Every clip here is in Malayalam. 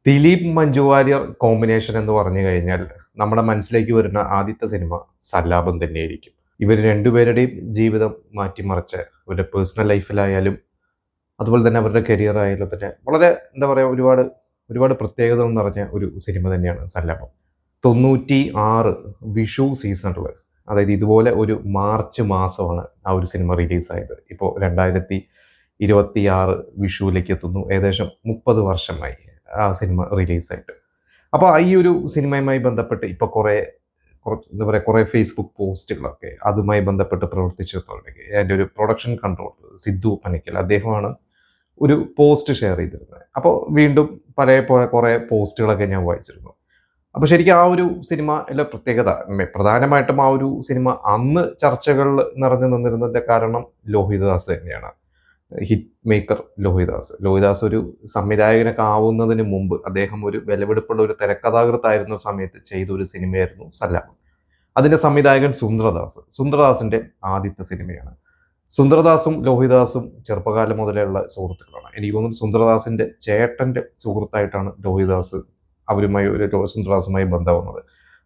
ദിലീപ് മഞ്ജു വാര്യർ കോമ്പിനേഷൻ എന്ന് പറഞ്ഞു കഴിഞ്ഞാൽ നമ്മുടെ മനസ്സിലേക്ക് വരുന്ന ആദ്യത്തെ സിനിമ സല്ലാപം തന്നെയായിരിക്കും. ഇവർ രണ്ടുപേരുടെയും ജീവിതം മാറ്റിമറിച്ച അവരുടെ പേഴ്സണൽ ലൈഫിലായാലും അതുപോലെ തന്നെ അവരുടെ കരിയർ ആയാലും തന്നെ വളരെ എന്താ പറയുക ഒരുപാട് ഒരുപാട് പ്രത്യേകത നിറഞ്ഞ ഒരു സിനിമ തന്നെയാണ് സല്ലാപം. 96 വിഷു സീസണിൽ, അതായത് ഇതുപോലെ ഒരു മാർച്ച് മാസമാണ് ആ ഒരു സിനിമ റിലീസായത്. ഇപ്പോൾ 2026 വിഷുവിലേക്ക് എത്തുന്നു. ഏകദേശം 30 വർഷമായി ആ സിനിമ റിലീസായിട്ട്. അപ്പോൾ ഈ ഒരു സിനിമയുമായി ബന്ധപ്പെട്ട് ഇപ്പോൾ എന്താ പറയുക കുറേ ഫേസ്ബുക്ക് പോസ്റ്റുകളൊക്കെ അതുമായി ബന്ധപ്പെട്ട് പ്രവർത്തിച്ചിട്ടുണ്ടെങ്കിൽ അതിൻ്റെ ഒരു പ്രൊഡക്ഷൻ കൺട്രോൾ സിദ്ധു പനിക്കൽ അദ്ദേഹമാണ് ഒരു പോസ്റ്റ് ഷെയർ ചെയ്തിരുന്നത്. അപ്പോൾ വീണ്ടും കുറേ പോസ്റ്റുകളൊക്കെ ഞാൻ വായിച്ചിരുന്നു. അപ്പോൾ ശരിക്കും ആ ഒരു സിനിമയിലെ പ്രത്യേകത പ്രധാനമായിട്ടും ആ ഒരു സിനിമ അന്ന് ചർച്ചകളിൽ നിറഞ്ഞു നിന്നിരുന്നതിൻ്റെ കാരണം ലോഹിതദാസ് തന്നെയാണ്. ഹിറ്റ് മേക്കർ ലോഹിദാസ് ഒരു സംവിധായകനൊക്കെ ആവുന്നതിന് മുമ്പ് അദ്ദേഹം ഒരു വിലപിടിപ്പുള്ള ഒരു തിരക്കഥാകൃത്തായിരുന്ന സമയത്ത് ചെയ്ത ഒരു സിനിമയായിരുന്നു സല്ലാപം. അതിൻ്റെ സംവിധായകൻ സുന്ദരദാസിൻ്റെ ആദ്യത്തെ സിനിമയാണ്. സുന്ദരദാസും ലോഹിദാസും ചെറുപ്പകാലം മുതലുള്ള സുഹൃത്തുക്കളാണ്. എനിക്ക് തോന്നുന്നു സുന്ദരദാസിൻ്റെ ചേട്ടൻ്റെ സുഹൃത്തായിട്ടാണ് ലോഹിദാസ് സുന്ദരദാസുമായി ബന്ധമാവുന്നത്.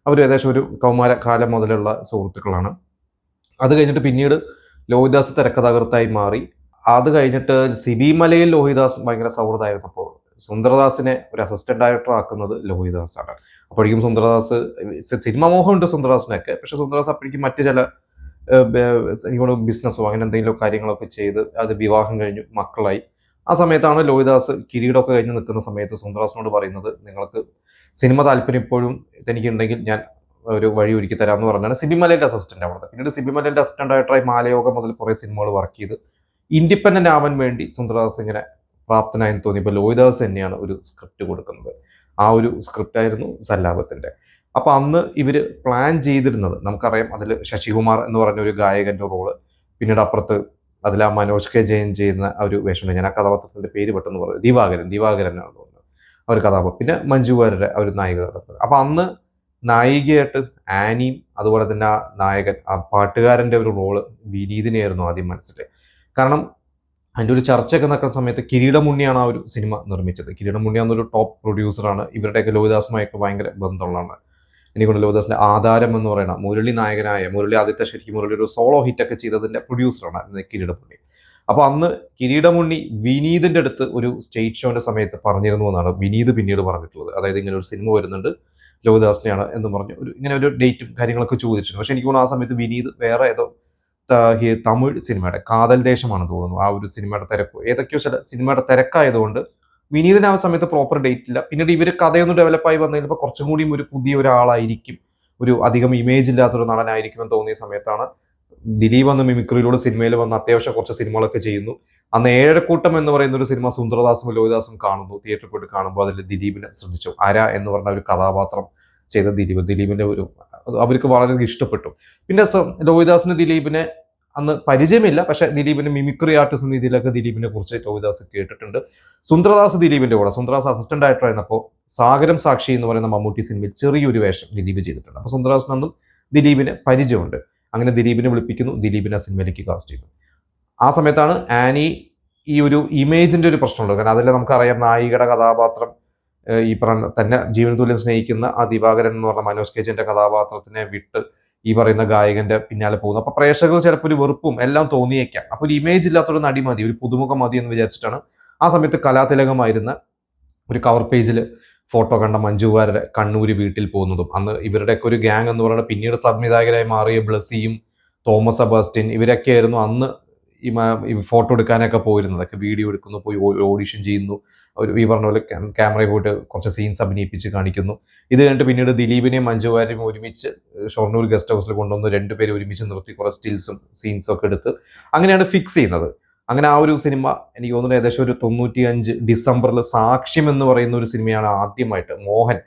അവർ ഏകദേശം ഒരു കൗമാരകാലം മുതലുള്ള സുഹൃത്തുക്കളാണ്. അത് കഴിഞ്ഞിട്ട് പിന്നീട് ലോഹിദാസ് തിരക്കഥാകൃത്തായി മാറി. അത് കഴിഞ്ഞിട്ട് സിബി മലയിൽ ലോഹിദാസ് ഭയങ്കര സൗഹൃദമായിരുന്നപ്പോൾ സുന്ദരദാസിനെ ഒരു അസിസ്റ്റന്റ് ഡയറക്ടർ ആക്കുന്നത് ലോഹിദാസാണ്. അപ്പോഴേക്കും സുന്ദരദാസ് സിനിമ മോഹമുണ്ട് സുന്ദരദാസിനൊക്കെ, പക്ഷെ സുന്ദരദാസ് അപ്പോഴേക്കും മറ്റു ചില എനിക്കോട് ബിസിനസ്സോ അങ്ങനെ എന്തെങ്കിലും കാര്യങ്ങളൊക്കെ ചെയ്ത് അത് വിവാഹം കഴിഞ്ഞു, മക്കളായി. ആ സമയത്താണ് ലോഹിദാസ് കിരീടമൊക്കെ കഴിഞ്ഞ് നിൽക്കുന്ന സമയത്ത് സുന്ദരദാസിനോട് പറയുന്നത്, നിങ്ങൾക്ക് സിനിമ താല്പര്യം ഇപ്പോഴും എനിക്കുണ്ടെങ്കിൽ ഞാൻ ഒരു വഴി ഒരുക്കി തരാമെന്ന് പറഞ്ഞാണ് സിബി മലയുടെ അസിസ്റ്റന്റ് ആവുന്നത്. പിന്നീട് സിബി മലയുടെ അസിസ്റ്റന്റ് ഡയറക്ടറായി മാലയോഗം മുതൽ കുറേ സിനിമകൾ വർക്ക് ചെയ്ത് ഇൻഡിപെൻഡന്റ് ആവാൻ വേണ്ടി സുന്ദരദാസ് ഇങ്ങനെ പ്രാപ്തനായെന്ന് തോന്നിയപ്പോൾ ലോഹിദാസ് തന്നെയാണ് ഒരു സ്ക്രിപ്റ്റ് കൊടുക്കുന്നത്. ആ ഒരു സ്ക്രിപ്റ്റ് ആയിരുന്നു സല്ലാപത്തിൻ്റെ. അപ്പോൾ അന്ന് ഇവർ പ്ലാൻ ചെയ്തിരുന്നത് നമുക്കറിയാം, അതിൽ ശശികുമാർ എന്ന് പറഞ്ഞ ഒരു ഗായകൻ്റെ റോള്, പിന്നീട് അപ്പുറത്ത് അതിൽ ആ മനോജ് കെ ജയൻ ചെയ്യുന്ന ആ ഒരു വേഷമുണ്ട്. ഞാൻ ആ കഥാപാത്രത്തിൻ്റെ പേര് പെട്ടെന്ന് പറഞ്ഞു, ദിവാകരനാണ് തോന്നുന്നത് ആ ഒരു കഥാപാത്രം. പിന്നെ മഞ്ജു വാര്യരുടെ ആ ഒരു നായിക കഥാപാത്രം. അപ്പോൾ അന്ന് നായികയായിട്ട് ആനിയും അതുപോലെ തന്നെ ആ നായകൻ ആ പാട്ടുകാരൻ്റെ ഒരു റോള് വിനീതിനെയായിരുന്നു ആദ്യം മനസ്സിൽ. കാരണം അതിൻ്റെ ഒരു ചർച്ചയൊക്കെ നടക്കുന്ന സമയത്ത് കിരീടമുണ്ണിയാണ് ആ ഒരു സിനിമ നിർമ്മിച്ചത്. കിരീടമുണ്ണി എന്നൊരു ടോപ്പ് പ്രൊഡ്യൂസറാണ്. ഇവരുടെയൊക്കെ ലോഹിദാസുമായൊക്കെ ഭയങ്കര ബന്ധമുള്ളതാണ്. എനിക്കൊണ്ട് ലോഹിദാസിൻ്റെ ആധാരം എന്ന് പറയുന്ന മുരളി നായകനായ ആദ്യത്തെ ശരിക്കും മുരളി ഒരു സോളോ ഹിറ്റൊക്കെ ചെയ്തതിൻ്റെ പ്രൊഡ്യൂസറാണ് കിരീടമുണ്ണി. അപ്പോൾ അന്ന് കിരീടമുണ്ണി വിനീതിൻ്റെ അടുത്ത് ഒരു സ്റ്റേജ് ഷോൻ്റെ സമയത്ത് പറഞ്ഞിരുന്നു എന്നാണ് വിനീത് പിന്നീട് പറഞ്ഞിട്ടുള്ളത്. അതായത് ഇങ്ങനെ ഒരു സിനിമ വരുന്നുണ്ട് ലോഹിദാസിനെയാണ് എന്ന് പറഞ്ഞ് ഇങ്ങനെ ഒരു ഡേറ്റും കാര്യങ്ങളൊക്കെ ചോദിച്ചിട്ടുണ്ട്. പക്ഷേ എനിക്ക് തോന്നുന്നു ആ സമയത്ത് വിനീത് വേറെ ഏതോ തമിഴ് സിനിമയുടെ കാതൽ ദേശമാണ് തോന്നുന്നു ആ ഒരു സിനിമയുടെ തിരക്ക്, ഏതൊക്കെയോ ചില സിനിമയുടെ തിരക്കായതുകൊണ്ട് വിനീതിന് ആ സമയത്ത് പ്രോപ്പർ ഡേറ്റ് ഇല്ല. പിന്നീട് ഇവർ കഥയൊന്നും ഡെവലപ്പായി വന്നു കഴിഞ്ഞപ്പോൾ കുറച്ചും കൂടിയും ഒരു പുതിയ ഒരാളായിരിക്കും, ഒരു അധികം ഇമേജ് ഇല്ലാത്തൊരു നടനായിരിക്കും എന്ന് തോന്നിയ സമയത്താണ് ദിലീപ് വന്ന് മിമിക്രിയിലൂടെ സിനിമയിൽ വന്ന് അത്യാവശ്യം കുറച്ച് സിനിമകളൊക്കെ ചെയ്യുന്നു. അന്ന് ഏഴക്കൂട്ടം എന്ന് പറയുന്ന ഒരു സിനിമ സുന്ദരദാസും ലോഹിദാസും കാണുന്നു. തിയേറ്ററിൽ പോയിട്ട് കാണുമ്പോൾ അതിൽ ദിലീപിനെ ശ്രദ്ധിച്ചു. ആരാ എന്ന് പറഞ്ഞ ഒരു കഥാപാത്രം ചെയ്ത ദിലീപിന്റെ ഒരു അവർക്ക് വളരെ ഇഷ്ടപ്പെട്ടു. പിന്നെ ലോഹിദാസിന് ദിലീപിനെ അന്ന് പരിചയമില്ല, പക്ഷെ ദിലീപിന് മിമിക്രി ആർട്ടിസ്റ്റ് എന്ന രീതിയിലൊക്കെ ദിലീപിനെ കുറിച്ച് ലോഹിദാസ് കേട്ടിട്ടുണ്ട്. സുന്ദരദാസ് ദിലീപിന്റെ കൂടെ, സുന്ദരദാസ് അസിസ്റ്റന്റ് ഡയറക്ടർ ആയിരുന്നപ്പോൾ സാഗരം സാക്ഷി എന്ന് പറയുന്ന മമ്മൂട്ടി സിനിമയിൽ ചെറിയൊരു വേഷം ദിലീപ് ചെയ്തിട്ടുണ്ട്. അപ്പോൾ സുന്ദരദാസിനൊന്നും ദിലീപിന് പരിചയമുണ്ട്. അങ്ങനെ ദിലീപിനെ വിളിപ്പിക്കുന്നു, ദിലീപിനെ ആ സിനിമയിലേക്ക് കാസ്റ്റ് ചെയ്തു. ആ സമയത്താണ് ആനി ഈ ഒരു ഇമേജിന്റെ ഒരു പ്രശ്നമുണ്ട്. കാരണം അതിൽ നമുക്കറിയാം നായികയുടെ കഥാപാത്രം ഈ പറഞ്ഞ തന്നെ ജീവൻ തുല്യം സ്നേഹിക്കുന്ന ആ ദിവാകരൻ എന്ന് പറഞ്ഞ മനോജ് കെ ജയന്റെ കഥാപാത്രത്തിനെ വിട്ട് ഈ പറയുന്ന ഗായകന്റെ പിന്നാലെ പോകുന്നു. അപ്പൊ പ്രേക്ഷകർ ചിലപ്പോൾ ഒരു വെറുപ്പും എല്ലാം തോന്നിയേക്കാം. അപ്പൊ ഒരു ഇമേജ് ഇല്ലാത്തൊരു നടി മതി, ഒരു പുതുമുഖം മതി എന്ന് വിചാരിച്ചിട്ടാണ് ആ സമയത്ത് കലാതിലകമായിരുന്ന ഒരു കവർ പേജിൽ ഫോട്ടോ കണ്ട മഞ്ജു വാര്യരുടെ കണ്ണൂര് വീട്ടിൽ പോകുന്നതും, അന്ന് ഇവരുടെയൊക്കെ ഒരു ഗ്യാങ് എന്ന് പറയുന്നത് പിന്നീട് സംവിധായകരായി മാറിയ ബ്ലസിയും തോമസ് സെബാസ്റ്റ്യൻ ഇവരൊക്കെ ആയിരുന്നു അന്ന് ഈ ഫോട്ടോ എടുക്കാനൊക്കെ പോയിരുന്നതൊക്കെ. വീഡിയോ എടുക്കുന്നു, പോയി ഓഡിഷൻ ചെയ്യുന്നു, ഒരു ഈ പറഞ്ഞ പോലെ ക്യാമറയിൽ പോയിട്ട് കുറച്ച് സീൻസ് അഭിനയിപ്പിച്ച് കാണിക്കുന്നു. ഇത് കഴിഞ്ഞിട്ട് പിന്നീട് ദിലീപിനെയും മഞ്ജു വാര്യരെയും ഒരുമിച്ച് ഷൊർണൂർ ഗസ്റ്റ് ഹൗസിൽ കൊണ്ടുവന്ന് രണ്ടുപേരും ഒരുമിച്ച് നിർത്തി കുറേ സ്റ്റിൽസും സീൻസും ഒക്കെ എടുത്ത് അങ്ങനെയാണ് ഫിക്സ് ചെയ്യുന്നത്. അങ്ങനെ ആ ഒരു സിനിമ എനിക്ക് തോന്നുന്നു ഏകദേശം ഒരു 95 ഡിസംബറിൽ സാക്ഷ്യം എന്ന് പറയുന്ന ഒരു സിനിമയാണ് ആദ്യമായിട്ട് മോഹൻ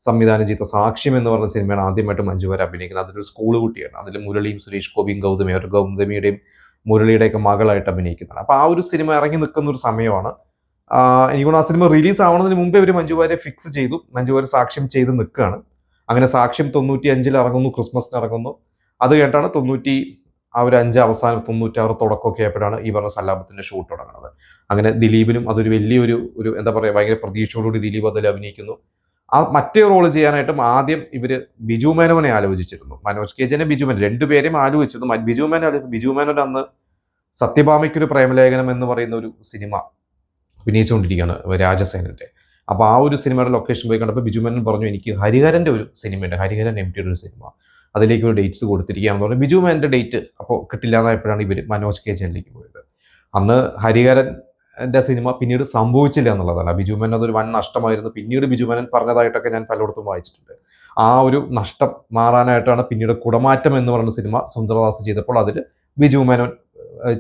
സംവിധാനം ചെയ്ത സാക്ഷ്യം എന്ന് പറയുന്ന സിനിമയാണ് ആദ്യമായിട്ട് മഞ്ജു വാര്യർ അഭിനയിക്കുന്നത്. അതിലൊരു സ്കൂൾ കുട്ടിയാണ്. അതിൽ മുരളിയും സുരേഷ് ഗോപിയും ഗൗതമിയുടെയും മുരളിയുടെയൊക്കെ മകളായിട്ട് അഭിനയിക്കുന്നതാണ്. അപ്പോൾ ആ ഒരു സിനിമ ഇറങ്ങി നിൽക്കുന്ന ഒരു സമയമാണ്. എനിക്കൊന്ന് ആ സിനിമ റിലീസ് ആവുന്നതിന് മുമ്പേ അവർ മഞ്ജു വാര്യരെ ഫിക്സ് ചെയ്തു. മഞ്ജു വാര്യർ സാക്ഷ്യം ചെയ്ത് നിൽക്കുകയാണ്. അങ്ങനെ സാക്ഷ്യം 95 ഇറങ്ങുന്നു, ക്രിസ്മസിന് ഇറങ്ങുന്നു. അത് കേട്ടാണ് ആ ഒരു 5 അവസാനം 96 തുടക്കമൊക്കെ ആയപ്പോഴാണ് ഈ പറഞ്ഞ സല്ലാപത്തിന്റെ ഷൂട്ട് തുടങ്ങുന്നത്. അങ്ങനെ ദിലീപിനും അതൊരു വലിയൊരു എന്താ പറയുക, ഭയങ്കര പ്രതീക്ഷയോടുകൂടി ദിലീപ് അതിൽ അഭിനയിക്കുന്നു. ആ മറ്റേ റോള് ചെയ്യാനായിട്ടും ആദ്യം ഇവര് ബിജു മേനോനെ ആലോചിച്ചിരുന്നു. മനോജ് കെ ജെനെ ബിജു മേനോൻ രണ്ടുപേരെയും ആലോചിച്ചിരുന്നു. ബിജു മേനോൻ അന്ന് സത്യഭാമയ്ക്കൊരു പ്രേമലേഖനം എന്ന് പറയുന്ന ഒരു സിനിമ അഭിനയിച്ചുകൊണ്ടിരിക്കുകയാണ് രാജസേനന്റെ. അപ്പോൾ ആ ഒരു സിനിമയുടെ ലൊക്കേഷൻ പോയി കണ്ടപ്പോൾ ബിജു മേനോൻ പറഞ്ഞു, എനിക്ക് ഹരിഹരന്റെ ഒരു സിനിമയുണ്ട്, ഹരിഹരൻ MTയുടെ ഒരു സിനിമ, അതിലേക്ക് ഒരു ഡേറ്റ്സ് കൊടുത്തിരിക്കുകയാണെന്ന് പറഞ്ഞു. ബിജു മേനന്റെ ഡേറ്റ് അപ്പോൾ കിട്ടില്ലാതായപ്പോഴാണ് ഇവർ മനോജ് കെ ജെനിലേക്ക് പോയത്. അന്ന് ഹരിഹരന്റെ സിനിമ പിന്നീട് സംഭവിച്ചില്ല എന്നുള്ളതാണ്. ബിജു മേനൻ അതൊരു വൻ നഷ്ടമായിരുന്നു. പിന്നീട് ബിജു മേനൻ പറഞ്ഞതായിട്ടൊക്കെ ഞാൻ പലയിടത്തും വായിച്ചിട്ടുണ്ട്. ആ ഒരു നഷ്ടം മാറാനായിട്ടാണ് പിന്നീട് കുടമാറ്റം എന്ന് പറയുന്ന സിനിമ സുന്ദരദാസ് ചെയ്തപ്പോൾ അതിൽ ബിജു മേനോൻ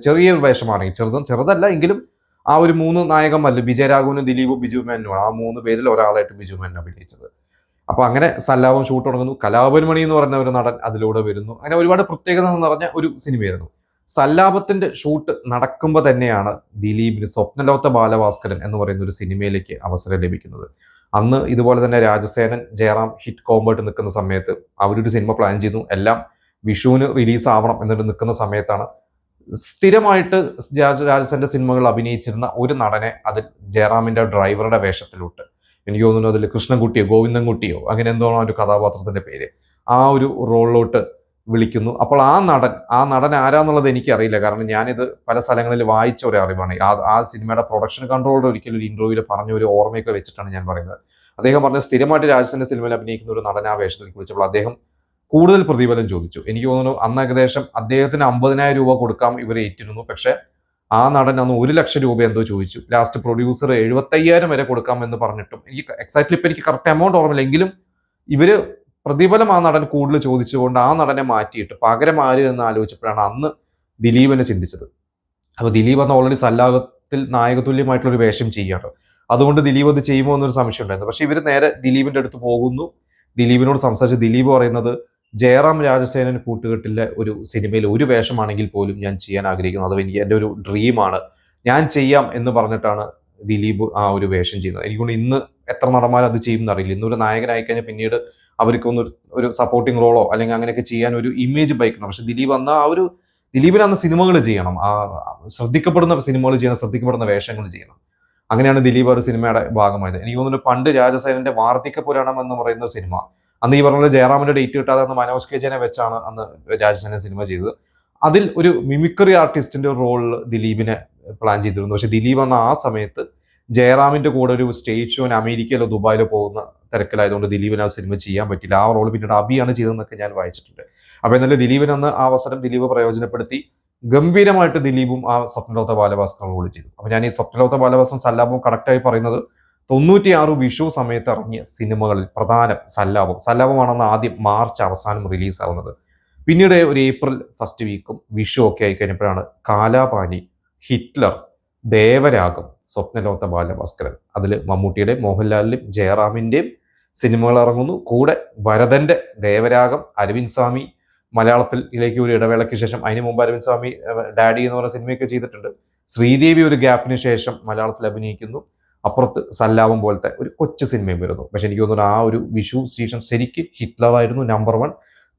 ചെറിയൊരു വേഷമാണെങ്കിൽ, ചെറുതല്ല എങ്കിലും ആ ഒരു 3 നായകന്മാരിൽ വിജയരാഘവനും ദിലീപും ബിജു മേനോനും ആ 3 പേരിൽ ഒരാളായിട്ട് ബിജു മേനൻ അഭിനയിച്ചത്. അപ്പോൾ അങ്ങനെ സല്ലാപം ഷൂട്ട് തുടങ്ങുന്നു. കലാഭവൻ മണി എന്ന് പറഞ്ഞ ഒരു നടൻ അതിലൂടെ വരുന്നു. അങ്ങനെ ഒരുപാട് പ്രത്യേകത നിറഞ്ഞ ഒരു സിനിമയായിരുന്നു. സല്ലാപത്തിന്റെ ഷൂട്ട് നടക്കുമ്പോൾ തന്നെയാണ് ദിലീപിന് സ്വപ്നലോകത്തെ ബാലഭാസ്കരൻ എന്ന് പറയുന്ന ഒരു സിനിമയിലേക്ക് അവസരം ലഭിക്കുന്നത്. അന്ന് ഇതുപോലെ തന്നെ രാജസേനൻ ജയറാം ഹിറ്റ് കോമ്പോട്ട് നിൽക്കുന്ന സമയത്ത് അവരൊരു സിനിമ പ്ലാൻ ചെയ്യുന്നു. എല്ലാം വിഷുവിന് റിലീസ് ആവണം എന്നിട്ട് നിൽക്കുന്ന സമയത്താണ് സ്ഥിരമായിട്ട് രാജസേനന്റെ സിനിമകൾ അഭിനയിച്ചിരുന്ന ഒരു നടനെ അതിൽ ജയറാമിന്റെ ഡ്രൈവറുടെ വേഷത്തിലോട്ട്, എനിക്ക് തോന്നുന്നു അതിൽ കൃഷ്ണൻകുട്ടിയോ ഗോവിന്ദൻകുട്ടിയോ അങ്ങനെ എന്തോ ഒരു കഥാപാത്രത്തിന്റെ പേര്, ആ ഒരു റോളിലോട്ട് വിളിക്കുന്നു. അപ്പോൾ ആ നടൻ ആരാന്നുള്ളത് എനിക്കറിയില്ല. കാരണം ഞാനിത് പല സ്ഥലങ്ങളിൽ വായിച്ച ഒരു അറിവാണ്. ആ സിനിമയുടെ പ്രൊഡക്ഷൻ കൺട്രോളർ ഒരിക്കലും ഒരു ഇന്റർവ്യൂവിൽ പറഞ്ഞ ഒരു ഓർമ്മയൊക്കെ വെച്ചിട്ടാണ് ഞാൻ പറയുന്നത്. അദ്ദേഹം പറഞ്ഞ സ്ഥിരമായിട്ട് രാജസേനന്റെ സിനിമയിൽ അഭിനയിക്കുന്ന ഒരു നടൻ ആ വേഷത്തിൽ വിളിച്ചപ്പോൾ അദ്ദേഹം കൂടുതൽ പ്രതിഫലം ചോദിച്ചു. എനിക്ക് തോന്നുന്നു അന്ന് ഏകദേശം അദ്ദേഹത്തിന് 50,000 രൂപ കൊടുക്കാം ഇവർ ഏറ്റിരുന്നു. പക്ഷെ ആ നടൻ അന്ന് 1 ലക്ഷം രൂപ എന്തോ ചോദിച്ചു. ലാസ്റ്റ് പ്രൊഡ്യൂസർ 75,000 വരെ കൊടുക്കാമെന്ന് പറഞ്ഞിട്ടും, എനിക്ക് എക്സാക്ട്ലി ഇപ്പം എനിക്ക് കറക്റ്റ് എമൗണ്ട് ഓർമ്മയില്ല, എങ്കിലും ഇവര് പ്രതിഫലം ആ നടൻ കൂടുതൽ ചോദിച്ചുകൊണ്ട് ആ നടനെ മാറ്റിയിട്ട് പകരം ആര് എന്ന് ആലോചിച്ചപ്പോഴാണ് അന്ന് ദിലീപിനെ ചിന്തിച്ചത്. അപ്പോൾ ദിലീപ് അന്ന് ഓൾറെഡി സല്ലാപത്തിൽ നായകതുല്യമായിട്ടുള്ളൊരു വേഷം ചെയ്യാറ്. അതുകൊണ്ട് ദിലീപ് അത് ചെയ്യുമോ എന്നൊരു സംശയം ഉണ്ടായിരുന്നു. പക്ഷെ ഇവർ നേരെ ദിലീപിന്റെ അടുത്ത് പോകുന്നു. ദിലീപിനോട് സംസാരിച്ച് ദിലീപ് പറയുന്നത്, ജയറാം രാജസേനൻ കൂട്ടുകെട്ടിലെ ഒരു സിനിമയിൽ ഒരു വേഷമാണെങ്കിൽ പോലും ഞാൻ ചെയ്യാൻ ആഗ്രഹിക്കുന്നു, അത് എൻ്റെ ഒരു ഡ്രീമാണ്, ഞാൻ ചെയ്യാം എന്ന് പറഞ്ഞിട്ടാണ് ദിലീപ് ആ ഒരു വേഷം ചെയ്യുന്നത്. എനിക്കൊണ്ട് ഇന്ന് എത്ര നടന്മാർ അത് ചെയ്യും എന്നറിയില്ല. ഇന്നൊരു നായകനായി കഴിഞ്ഞാൽ പിന്നീട് അവർക്കൊന്ന് ഒരു സപ്പോർട്ടിങ് റോളോ അല്ലെങ്കിൽ അങ്ങനെയൊക്കെ ചെയ്യാൻ ഒരു ഇമേജ് ബൈക്കണം. പക്ഷെ ദിലീപ് അന്ന് ദിലീപിന് അന്ന് സിനിമകൾ ചെയ്യണം, ശ്രദ്ധിക്കപ്പെടുന്ന സിനിമകൾ ചെയ്യണം, ശ്രദ്ധിക്കപ്പെടുന്ന വേഷങ്ങൾ ചെയ്യണം. അങ്ങനെയാണ് ദിലീപ് ഒരു സിനിമയുടെ ഭാഗമായത്. എനിക്ക് തോന്നുന്നു പണ്ട് രാജസേനന്റെ വാർദ്ധക്യ പുരാണം എന്ന് പറയുന്ന സിനിമ, അന്ന് ഈ പറഞ്ഞ ജയറാമിന്റെ ഡേറ്റ് കിട്ടാതെ അന്ന് മനോജ് കെ ജെനെ വെച്ചാണ് അന്ന് രാജസേന സിനിമ ചെയ്തത്. അതിൽ ഒരു മിമിക്രി ആർട്ടിസ്റ്റിന്റെ റോളിൽ ദിലീപിനെ പ്ലാൻ ചെയ്തിരുന്നു. പക്ഷെ ദിലീപ് അന്ന് ആ സമയത്ത് ജയറാമിന്റെ കൂടെ ഒരു സ്റ്റേജ് ഷോന് അമേരിക്കയിലോ ദുബായിലോ പോകുന്ന തിരക്കിലായതുകൊണ്ട് ദിലീപിന് ആ സിനിമ ചെയ്യാൻ പറ്റില്ല. ആ റോൾ പിന്നീട് അബിയാണ് ചെയ്തതെന്നൊക്കെ ഞാൻ വായിച്ചിട്ടുണ്ട്. അപ്പൊ എന്നാലും ദിലീപിന് അന്ന് ആ അവസരം ദിലീപ് പ്രയോജനപ്പെടുത്തി ഗംഭീരമായിട്ട് ദിലീപും ആ സ്വപ്നലോകത്തെ ബാലഭാസ്കർ റോൾ ചെയ്തു. അപ്പൊ ഞാൻ ഈ സ്വപ്നലോകത്തെ ബാലഭാസ്കർ സല്ലാപവും കറക്റ്റായി പറയുന്നത് 96 വിഷു സമയത്ത് ഇറങ്ങിയ സിനിമകളിൽ പ്രധാനം സല്ലാപമാണെന്ന് ആദ്യം മാർച്ച് അവസാനം റിലീസാവുന്നത്. പിന്നീട് ഒരു ഏപ്രിൽ ഫസ്റ്റ് വീക്കും വിഷു ഒക്കെ ആയി കഴിഞ്ഞപ്പോഴാണ് കാലാപാനി, ഹിറ്റ്ലർ, ദേവരാഗം, സ്വപ്നലോകത്തെ ബാലഭാസ്കരൻ, അതിൽ മമ്മൂട്ടിയുടെയും മോഹൻലാലിന്റെയും ജയറാമിന്റെയും സിനിമകൾ ഇറങ്ങുന്നു. കൂടെ ഭരതന്റെ ദേവരാഗം, അരവിന്ദ് സ്വാമി മലയാളത്തിലേക്ക് ഒരു ഇടവേളയ്ക്ക് ശേഷം, അതിന് മുമ്പ് അരവിന്ദ് സ്വാമി ഡാഡി എന്ന് പറയുന്ന സിനിമയൊക്കെ ചെയ്തിട്ടുണ്ട്. ശ്രീദേവി ഒരു ഗ്യാപ്പിന് ശേഷം മലയാളത്തിൽ അഭിനയിക്കുന്നു. അപ്പുറത്ത് സല്ലാപം പോലത്തെ ഒരു കൊച്ചു സിനിമയും വരുന്നു. പക്ഷെ എനിക്ക് തോന്നുന്നു ആ ഒരു വിഷു സീസൺ ശരിക്കും ഹിറ്റ്ലറായിരുന്നു നമ്പർ 1.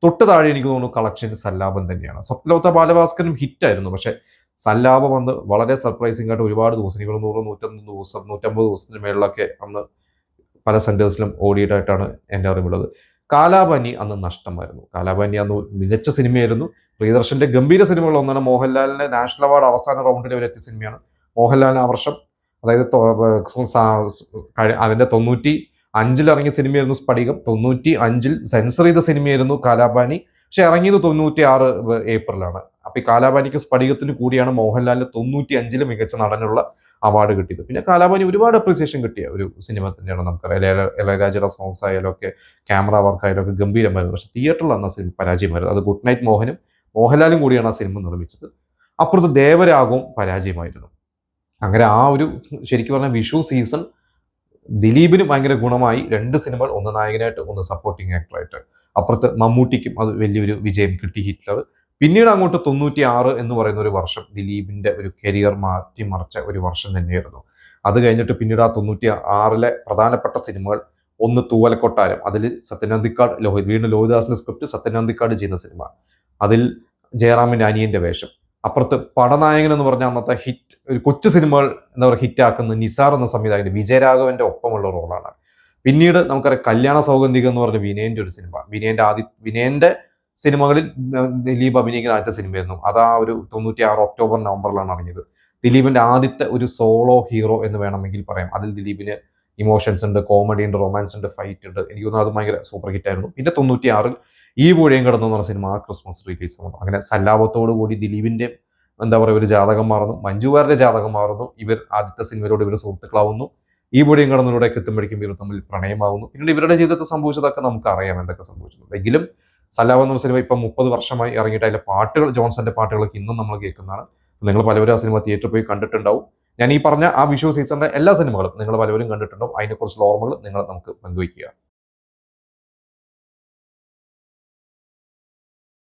തൊട്ട് താഴെ എനിക്ക് തോന്നുന്നു കളക്ഷൻ സല്ലാപം തന്നെയാണ്. സ്വപ്നലോകത്തെ ബാലഭാസ്കരനും ഹിറ്റായിരുന്നു. പക്ഷെ സല്ലാപം വന്ന് വളരെ സർപ്രൈസിംഗ് ആയിട്ട് ഒരുപാട് ദിവസം, 100, 101 ദിവസം, 150 ദിവസത്തിന് മേളിലൊക്കെ അന്ന് പല സെന്റേഴ്സിലും ഓടിയിട്ടായിട്ടാണ് എൻ്റെ അറിവുള്ളത്. കാലാപാനി അന്ന് നഷ്ടമായിരുന്നു. കാലാപാനി അന്ന് മികച്ച സിനിമയായിരുന്നു. പ്രിയദർശന്റെ ഗംഭീര സിനിമകൾ ഒന്നാണ്. മോഹൻലാലിന്റെ നാഷണൽ അവാർഡ് അവസാന റൗണ്ടിൽ വരെ എത്തിയ സിനിമയാണ്. മോഹൻലാലിന് ആ വർഷം, അതായത് അതിന്റെ 95 ഇറങ്ങിയ സിനിമയായിരുന്നു സ്ഫടികം. 95 സെൻസർ ചെയ്ത സിനിമയായിരുന്നു കാലാപാനി. പക്ഷെ ഇറങ്ങിയത് 96 ഏപ്രിലാണ്. അപ്പൊ ഈ കാലാപാനിക്ക് സ്ഫടികത്തിന് കൂടിയാണ് മോഹൻലാലിന് 95 മികച്ച നടനുള്ള അവാർഡ് കിട്ടിയത്. പിന്നെ കാലാപാനി ഒരുപാട് അപ്രീസിയേഷൻ കിട്ടിയ ഒരു സിനിമ തന്നെയാണ്. നമുക്കറിയാം ഇളയരാജയുടെ സോങ്സ് ആയാലും ഒക്കെ, ക്യാമറ വർക്ക് ആയാലും ഒക്കെ ഗംഭീരമായിരുന്നു. പക്ഷെ തിയേറ്ററിൽ അന്ന സിനിമ പരാജയമായിരുന്നു. അത് ഗുഡ് നൈറ്റ് മോഹനും മോഹൻലാലും കൂടിയാണ് ആ സിനിമ നിർമ്മിച്ചത്. അപ്പുറത്ത് ദേവരാഗവും പരാജയമായിരുന്നു. അങ്ങനെ ആ ഒരു ശരിക്കും പറഞ്ഞാൽ വിഷു സീസൺ ദിലീപിന് ഭയങ്കര ഗുണമായി. 2 സിനിമകൾ, ഒന്ന് നായകനായിട്ട് ഒന്ന് സപ്പോർട്ടിങ് ആക്ടറായിട്ട്. അപ്പുറത്ത് മമ്മൂട്ടിക്കും അത് വലിയൊരു വിജയം കിട്ടി, ഹിറ്റ്ലർ. പിന്നീട് അങ്ങോട്ട് 96 എന്ന് പറയുന്ന ഒരു വർഷം ദിലീപിന്റെ ഒരു കരിയർ മാറ്റിമറിച്ച ഒരു വർഷം തന്നെയായിരുന്നു. അത് കഴിഞ്ഞിട്ട് പിന്നീട് ആ 96 പ്രധാനപ്പെട്ട സിനിമകൾ, ഒന്ന് തൂവലക്കൊട്ടാരം, അതിൽ വീണ്ടും ലോഹിതദാസിന്റെ സ്ക്രിപ്റ്റ് സത്യനന്ദിക്കാട് ചെയ്യുന്ന സിനിമ, അതിൽ ജയറാമിന്റെ അനിയന്റെ വേഷം. അപ്പുറത്ത് പടനായകൻ എന്ന് പറഞ്ഞ അന്നത്തെ ഹിറ്റ് ഒരു കൊച്ചു സിനിമകൾ എന്താ പറയുക ഹിറ്റാക്കുന്ന നിസാർ എന്ന സംവിധായകൻ വിജയരാഘവന്റെ ഒപ്പമുള്ള റോളാണ്. പിന്നീട് നമുക്കറിയാം കല്യാണ സൗഗന്ധികം എന്ന് പറഞ്ഞ വിനയന്റെ ഒരു സിനിമ, വിനയന്റെ സിനിമകളിൽ ദിലീപ് അഭിനയിക്കുന്ന ആദ്യത്തെ സിനിമയായിരുന്നു. അത് ആ ഒരു 96 ഒക്ടോബർ നവംബറിലാണ് ഇറങ്ങിയത്. ദിലീപിന്റെ ആദ്യത്തെ ഒരു സോളോ ഹീറോ എന്ന് വേണമെങ്കിൽ പറയാം. അതിൽ ദിലീപിന് ഇമോഷൻസ് ഉണ്ട്, കോമഡി ഉണ്ട്, റൊമാൻസ് ഉണ്ട്, ഫൈറ്റ് ഉണ്ട്. എനിക്ക് തോന്നുന്നു അത് ഭയങ്കര സൂപ്പർ ഹിറ്റ് ആയിരുന്നു. പിന്നെ 96 ഈ പുഴയും കടന്നു എന്ന് പറഞ്ഞ സിനിമ ആ ക്രിസ്മസ് റിലീസ് വന്നു. അങ്ങനെ സല്ലാപത്തോടു കൂടി ദിലീപിന്റെ എന്താ പറയുക ഒരു ജാതകം മാറുന്നു, മഞ്ജുവാരുടെ ജാതകം മാറുന്നു. ഇവർ ആദ്യത്തെ സിനിമയിലൂടെ ഇവർ സുഹൃത്തുക്കളാവുന്നു. ഈ പുഴയും കടന്നിലൂടെയൊക്കെ എത്തുമ്പോഴേക്കും ഇവർ തമ്മിൽ പ്രണയമാവുന്നു. പിന്നീട് ഇവരുടെ ജീവിതത്തിൽ സംഭവിച്ചതൊക്കെ നമുക്ക് അറിയാം എന്തൊക്കെ സംഭവിച്ചിട്ടുണ്ട്. എങ്കിലും സല്ലാപം എന്ന സിനിമ ഇപ്പം 30 വർഷമായി ഇറങ്ങിയിട്ട് അതിലെ പാട്ടുകൾ, ജോൺസന്റെ പാട്ടുകളൊക്കെ ഇന്നും നമ്മൾ കേൾക്കുന്നതാണ്. നിങ്ങൾ പലവരും ആ സിനിമ തിയേറ്ററിൽ പോയി കണ്ടിട്ടുണ്ടാവും. ഞാൻ ഈ പറഞ്ഞ ആ വിഷു സീസണിലെ എല്ലാ സിനിമകളും നിങ്ങൾ പലവരും കണ്ടിട്ടുണ്ടാവും. അതിനെക്കുറിച്ചുള്ള ഓർമ്മകൾ നിങ്ങൾ നമുക്ക് പങ്കുവയ്ക്കുക.